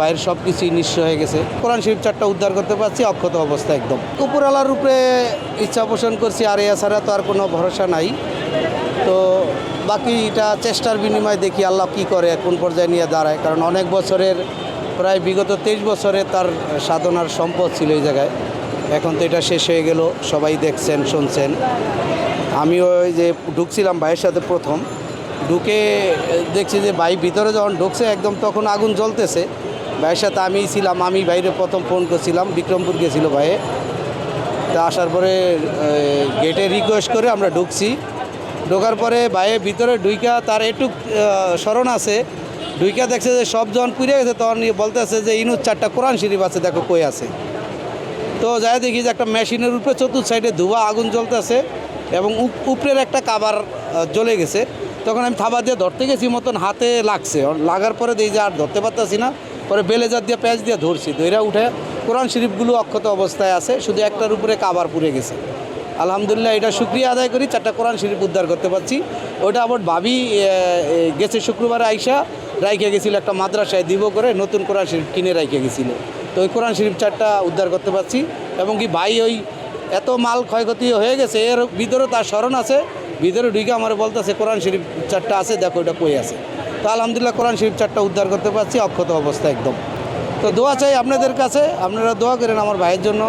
বাইরের সব কিছুই নিঃস্ব হয়ে গেছে। কোরআন শরীফ 4টা উদ্ধার করতে পারছি অক্ষত অবস্থা একদম। উপরওয়ালার উপরে ইচ্ছা পোষণ করছি, আর এছাড়া তো আর কোনো ভরসা নাই। তো বাকি এটা চেষ্টার বিনিময়ে দেখি আল্লাহ কি করে, কোন পর্যায়ে নিয়ে দাঁড়ায়। কারণ অনেক বছরের, প্রায় বিগত 23 বছরে তার সাধনার সম্পদ ছিল এই জায়গায়। এখন তো এটা শেষ হয়ে গেল, সবাই দেখছেন শুনছেন। আমি ওই যে ঢুকছিলাম ভাইয়ের সাথে, প্রথম ঢুকে দেখছি যে ভাই ভিতরে যখন ঢুকছে একদম তখন আগুন জ্বলতেছে। ভাইয়ের সাথে আমিই ছিলাম, আমি বাইরে প্রথম ফোন করছিলাম, বিক্রমপুর গেছিলো ভাইয়ে। তা আসার পরে গেটে রিকোয়েস্ট করে আমরা ঢুকছি। ঢোকার পরে ভাইয়ের ভিতরে ঢুইকা তার একটু স্মরণ আছে, ঢুইকা দেখছে যে সব যখন পুড়ে গেছে তখন বলতেছে যে ইনুর 4টা কোরআন শরীফ আছে, দেখো কই আছে। তো যাই দেখি যে একটা মেশিনের উপরে চতুর্থ সাইডে ধোঁয়া আগুন জ্বলতেছে এবং উপরের একটা কাবার জ্বলে গেছে। তখন আমি থাবা দিয়ে ধরতে গেছি, মতন হাতে লাগছে, লাগার পরে দেখি যে আর ধরতে পারতেছি না। পরে বেলেজার দিয়ে প্যাঁচ দিয়ে ধরছি, ধৈরা উঠে কোরআন শরীফগুলো অক্ষত অবস্থায় আছে, শুধু একটার উপরে কাবার পুড়ে গেছে। আলহামদুলিল্লাহ, এটা শুক্রিয়া আদায় করি, 4টা কোরআন শরীফ উদ্ধার করতে পারছি। ওইটা আবার ভাবি গেছে শুক্রবারে আইসা রাইখে গেছিলো একটা মাদ্রাসায় দিব করে, নতুন কোরআন শরীফ কিনে রাইখে গেছিলো। তো ওই কোরআন শরীফ 4টা উদ্ধার করতে পারছি। এবং কি ভাই ওই এত মাল ক্ষয়ক্ষতি হয়ে গেছে, এর ভিতরে তার স্মরণ আছে, ভিতরে ঢুকে আমার বলতেছে কোরআন শরীফ 4টা আছে, দেখো ওইটা কই আছে। তো আলহামদুলিল্লাহ কোরআন শরীফ 4টা উদ্ধার করতে পারছি অক্ষত অবস্থা একদম। তো দোয়া চাই আপনাদের কাছে, আপনারা দোয়া করেন আমার ভাইয়ের জন্য।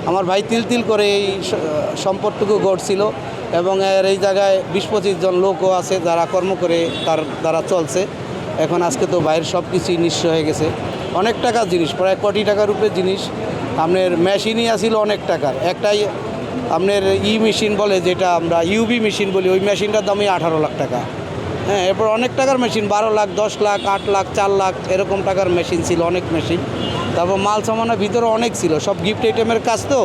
আমার ভাই তিল তিল করে এই সম্পদটুকু গড়ছিল এবং এর এই জায়গায় 20-25 জন লোকও আছে যারা কর্ম করে তার দ্বারা চলছে। এখন আজকে তো ভাইয়ের সব কিছুই নিঃস্ব হয়ে গেছে। অনেক টাকার জিনিস, প্রায় কোটি টাকার উপরে জিনিস। আপনার মেশিনই আসিল অনেক টাকার, একটাই আপনার মেশিন বলে, যেটা আমরা ইউবি মেশিন বলি, ওই মেশিনটার দামই 18 লাখ টাকা। হ্যাঁ, এরপর অনেক টাকার মেশিন, 12 লাখ, 10 লাখ, 8 লাখ, 4 লাখ এরকম টাকার মেশিন ছিল, অনেক মেশিন। তারপর মাল সামানের ভিতরে অনেক ছিল, সব গিফট আইটেমের কাজ, তো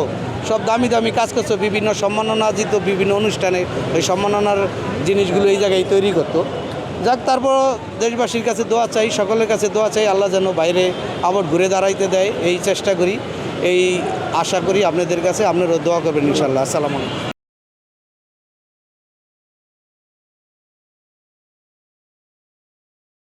সব দামি দামি কাজ করতো, বিভিন্ন সম্মাননা দিত বিভিন্ন অনুষ্ঠানে, ওই সম্মাননার জিনিসগুলো এই জায়গায় তৈরি করতো। যাক, তারপর দেশবাসীর কাছে দোয়া চাই, সকলের কাছে দোয়া চাই, আল্লাহ যেন বাইরে আবার ঘুরে দাঁড়াইতে দেয়, এই চেষ্টা করি, এই আশা করি আপনাদের কাছে। আপনারাও দোয়া করবেন ইনশাআল্লাহ। আসসালামু আলাইকুম।